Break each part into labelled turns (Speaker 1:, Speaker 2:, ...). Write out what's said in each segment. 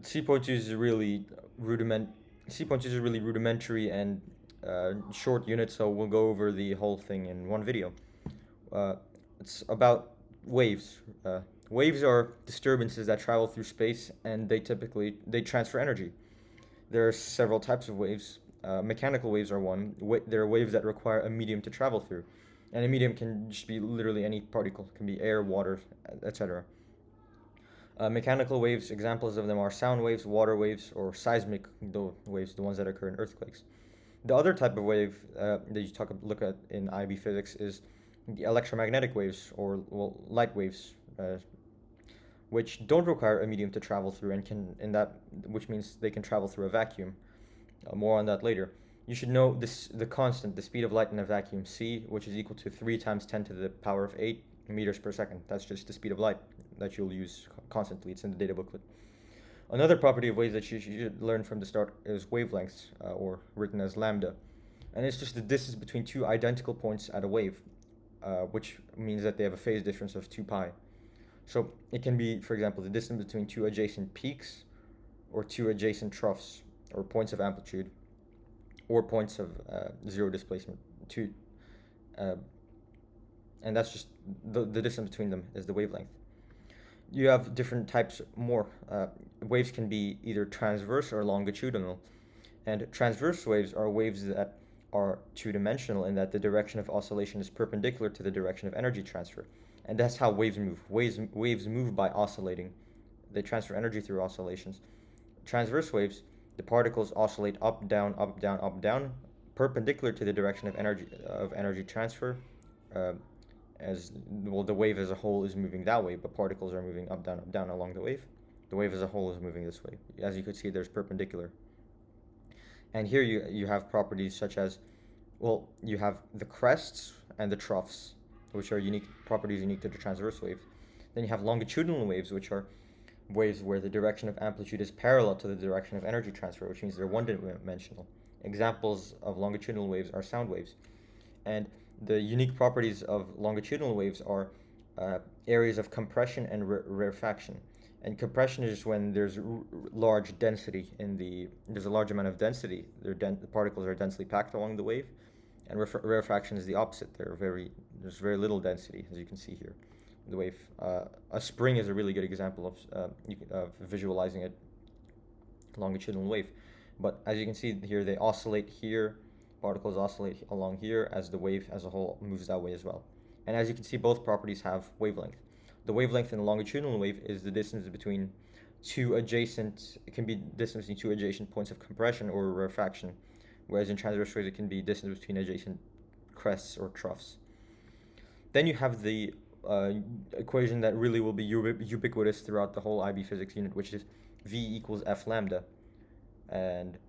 Speaker 1: C.2 is really rudiment. C.2 is really rudimentary and short unit, so we'll go over the whole thing in one video. Uh, it's about waves. Waves are disturbances that travel through space, and they transfer energy. There are several types of waves. Mechanical waves are one. There are waves that require a medium to travel through, and a medium can just be literally any particle. It can be air, water, etc. Mechanical waves, examples of them are sound waves, water waves, or seismic waves, the ones that occur in earthquakes. The other type of wave that you look at in IB physics is the electromagnetic waves, or well, light waves, which don't require a medium to travel through, and which means they can travel through a vacuum. More on that later. You should know the constant, the speed of light in a vacuum, c, which is equal to 3 times 10 to the power of 8 meters per second. That's just the speed of light that you'll use constantly. It's in the data booklet. Another property of waves that you should learn from the start is wavelengths, or written as lambda. And it's just the distance between two identical points at a wave, which means that they have a phase difference of 2 pi. So it can be, for example, the distance between two adjacent peaks, or two adjacent troughs, or points of amplitude, or points of zero displacement. And that's just the distance between them is the wavelength. You have different types more. Waves can be either transverse or longitudinal. And transverse waves are waves that are two-dimensional in that the direction of oscillation is perpendicular to the direction of energy transfer. And that's how waves move. Waves move by oscillating. They transfer energy through oscillations. Transverse waves, the particles oscillate up, down, up, down, up, down, perpendicular to the direction of energy transfer. As well, the wave as a whole is moving that way, but particles are moving up, down along the wave. The wave as a whole is moving this way. As you could see, there's perpendicular. And here you have properties such as, well, you have the crests and the troughs, which are properties unique to the transverse wave. Then you have longitudinal waves, which are waves where the direction of amplitude is parallel to the direction of energy transfer, which means they're one-dimensional. Examples of longitudinal waves are sound waves. And the unique properties of longitudinal waves are areas of compression and rarefaction. And compression is just when there's large density there's a large amount of density. The particles are densely packed along the wave. And rarefaction is the opposite. There's very little density, as you can see here. The wave. A spring is a really good example of visualizing a longitudinal wave. But as you can see here, they oscillate here. Particles oscillate along here as the wave as a whole moves that way as well. And as you can see, both properties have wavelength. The wavelength in a longitudinal wave is the distance between it can be distance between two adjacent points of compression or rarefaction, whereas in transverse waves it can be distance between adjacent crests or troughs. Then you have the equation that really will be ubiquitous throughout the whole IB physics unit, which is V equals F lambda. And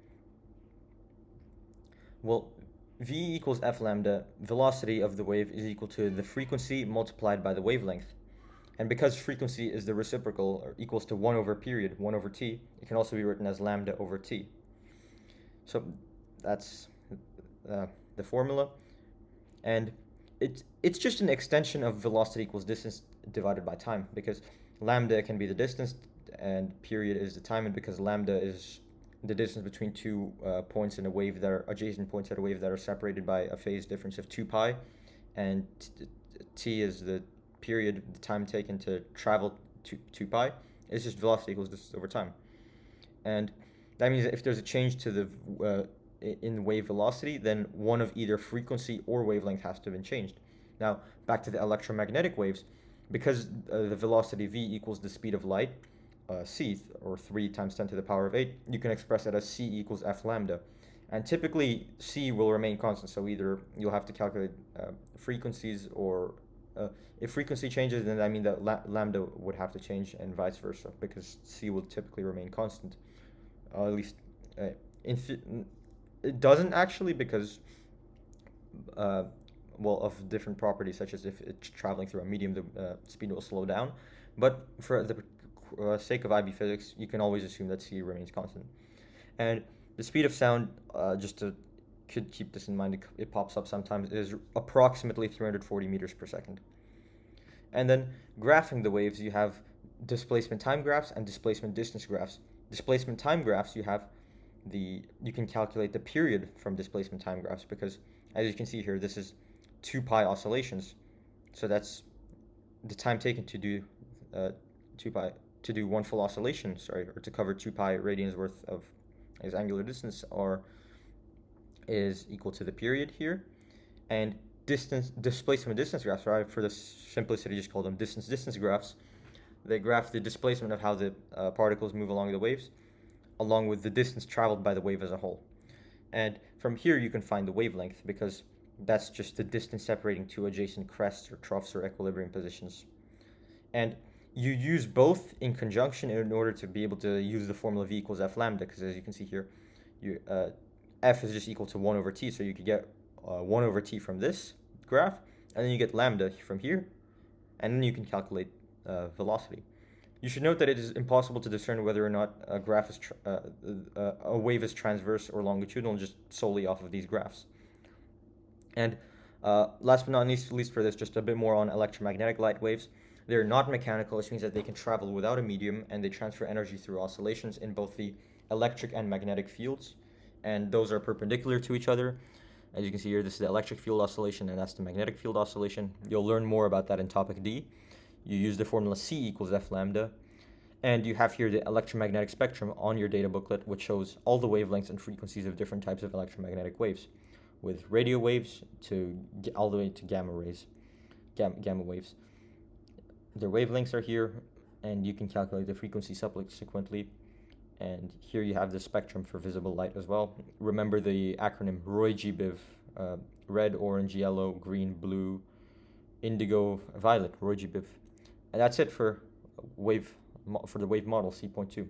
Speaker 1: well, V equals F lambda, velocity of the wave is equal to the frequency multiplied by the wavelength. And because frequency is the reciprocal, or equals to 1 over period, 1 over t, it can also be written as lambda over t. So that's the formula. And it's just an extension of velocity equals distance divided by time, because lambda can be the distance and period is the time, and because lambda is the distance between two points in a wave that are adjacent points at a wave that are separated by a phase difference of 2 pi, and t is the period, the time taken to travel to 2 pi. It's just velocity equals distance over time. And that means that if there's a change to the in wave velocity, then one of either frequency or wavelength has to have been changed. Now, back to the electromagnetic waves, because the velocity v equals the speed of light, c, or 3 times 10 to the power of 8, you can express it as c equals f lambda. And typically, c will remain constant, so either you'll have to calculate frequencies, or if frequency changes, then I mean that lambda would have to change, and vice versa, because c will typically remain constant. At least, it doesn't actually, because of different properties, such as if it's traveling through a medium, the speed will slow down. But for the sake of IB physics, you can always assume that c remains constant. And the speed of sound, could keep this in mind, it pops up sometimes, is approximately 340 meters per second. And then graphing the waves, you have displacement time graphs and displacement distance graphs. displacement time graphs, you can calculate the period from displacement time graphs, because as you can see here, this is 2 pi oscillations. So that's the time taken to do 2 pi to do one full oscillation, sorry, or to cover 2 pi radians worth of is angular distance, or is equal to the period here. And displacement distance graphs, or for the simplicity just call them distance graphs. They graph the displacement of how the particles move along the waves, along with the distance traveled by the wave as a whole. And from here you can find the wavelength, because that's just the distance separating two adjacent crests or troughs or equilibrium positions. And you use both in conjunction in order to be able to use the formula V equals F lambda, because as you can see here, F is just equal to 1 over T, so you could get 1 over T from this graph, and then you get lambda from here, and then you can calculate velocity. You should note that it is impossible to discern whether or not a wave is transverse or longitudinal just solely off of these graphs. And last but not least for this, just a bit more on electromagnetic light waves. They're not mechanical, which means that they can travel without a medium, and they transfer energy through oscillations in both the electric and magnetic fields, and those are perpendicular to each other. As you can see here, this is the electric field oscillation, and that's the magnetic field oscillation. You'll learn more about that in topic D. You use the formula C equals F lambda, and you have here the electromagnetic spectrum on your data booklet, which shows all the wavelengths and frequencies of different types of electromagnetic waves, with radio waves to all the way to gamma waves. Their wavelengths are here, and you can calculate the frequency subsequently. And here you have the spectrum for visible light as well. Remember the acronym ROY-GBIV, red, orange, yellow, green, blue, indigo, violet, ROY-GBIV. And that's it for the wave model C.2.